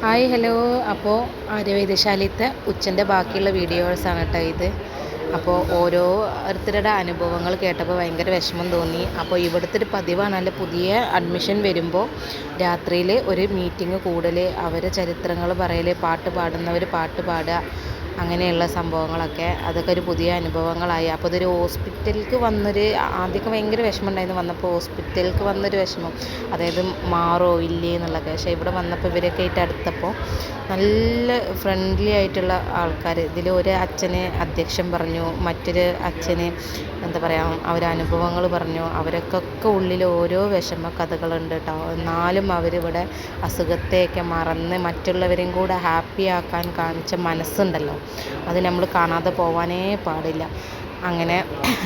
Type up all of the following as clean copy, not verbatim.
Hi hello. അപ്പോൾ ആര്യവൈദ്യശാലയത്തെ ഉച്ചൻ്റെ ബാക്കിയുള്ള വീഡിയോസാണ് കേട്ടോ ഇത്. അപ്പോൾ ഓരോരുത്തരുടെ അനുഭവങ്ങൾ കേട്ടപ്പോൾ ഭയങ്കര വിഷമം തോന്നി. അപ്പോൾ ഇവിടുത്തെ ഒരു പതിവാണല്ലോ, പുതിയ അഡ്മിഷൻ വരുമ്പോൾ രാത്രിയിൽ ഒരു മീറ്റിംഗ് കൂടൽ, അവരെ ചരിത്രങ്ങൾ പറയൽ, പാട്ട് പാടുന്നവർ പാട്ട് പാടുക, അങ്ങനെയുള്ള സംഭവങ്ങളൊക്കെ അതൊക്കെ ഒരു പുതിയ അനുഭവങ്ങളായി. അപ്പോൾ ഇതൊരു ഹോസ്പിറ്റലിലേക്ക് വന്നൊരു ആദ്യമൊക്കെ ഭയങ്കര വിഷമം ഉണ്ടായിരുന്നു വന്നപ്പോൾ, ഹോസ്പിറ്റലിലേക്ക് വന്നൊരു വിഷമം, അതായത് മാറോ ഇല്ലേ എന്നുള്ളതൊക്കെ. പക്ഷേ ഇവിടെ വന്നപ്പോൾ ഇവരൊക്കെ ആയിട്ട് അടുത്തപ്പോൾ നല്ല ഫ്രണ്ട്ലി ആയിട്ടുള്ള ആൾക്കാർ. ഇതിൽ ഒരു അച്ഛന് അധ്യക്ഷൻ പറഞ്ഞു, മറ്റൊരു അച്ഛന് എന്താ പറയുക അവരനുഭവങ്ങൾ പറഞ്ഞു. അവരൊക്കെ ഉള്ളിൽ ഓരോ വിഷമ കഥകളുണ്ട് കേട്ടോ. എന്നാലും അവരിവിടെ അസുഖത്തെയൊക്കെ മറന്ന് മറ്റുള്ളവരെയും കൂടെ ഹാപ്പി ആക്കാൻ കാണിച്ച മനസ്സുണ്ടല്ലോ, അത് നമ്മൾ കാണാതെ പോവാനേ പാടില്ല. അങ്ങനെ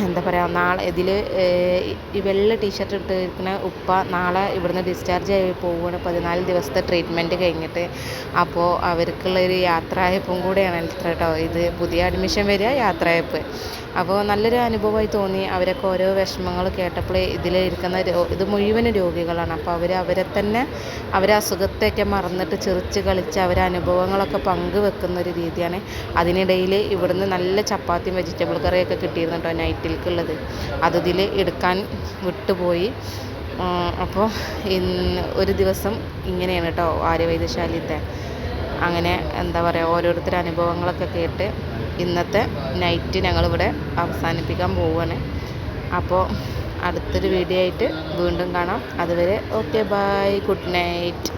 എന്താ പറയുക, നാളെ ഇതിൽ ഈ വെള്ള ടീഷർട്ട് ഇട്ടിരിക്കുന്ന ഉപ്പ നാളെ ഇവിടുന്ന് ഡിസ്ചാർജ് ആയി പോവുകയാണ്, 14 ദിവസത്തെ ട്രീറ്റ്മെൻറ്റ് കഴിഞ്ഞിട്ട്. അപ്പോൾ അവർക്കുള്ളൊരു യാത്രയയപ്പും കൂടെയാണ് കേട്ടോ ഇത്. പുതിയ അഡ്മിഷൻ വരിക, യാത്രയയപ്പ്. അപ്പോൾ നല്ലൊരു അനുഭവമായി തോന്നി. അവരൊക്കെ ഓരോ വിഷമങ്ങൾ കേട്ടപ്പോൾ ഇതിൽ ഇരിക്കുന്ന ഇത് മുഴുവനും രോഗികളാണ്. അപ്പോൾ അവരെ തന്നെ അവരെ അസുഖത്തെയൊക്കെ മറന്നിട്ട് ചിറിച്ച് കളിച്ച് അവരെ അനുഭവങ്ങളൊക്കെ പങ്കുവെക്കുന്ന ഒരു രീതിയാണ്. അതിനിടയിൽ ഇവിടുന്ന് നല്ല ചപ്പാത്തിയും വെജിറ്റബിൾ കറിയൊക്കെ കിട്ടിയിരുന്നു കേട്ടോ നൈറ്റിലേക്കുള്ളത്. അതിൽ എടുക്കാൻ വിട്ടുപോയി. അപ്പോൾ ഇന്ന് ഒരു ദിവസം ഇങ്ങനെയാണ് കേട്ടോ ആര്യവൈദ്യശാലയത്തെ. അങ്ങനെ എന്താ പറയുക, ഓരോരുത്തരുടെ അനുഭവങ്ങളൊക്കെ കേട്ട് ഇന്നത്തെ നൈറ്റ് ഞങ്ങളിവിടെ അവസാനിപ്പിക്കാൻ പോവുകയാണ്. അപ്പോൾ അടുത്തൊരു വീഡിയോ ആയിട്ട് വീണ്ടും കാണാം. അതുവരെ ഓക്കെ, ബൈ, ഗുഡ് നൈറ്റ്.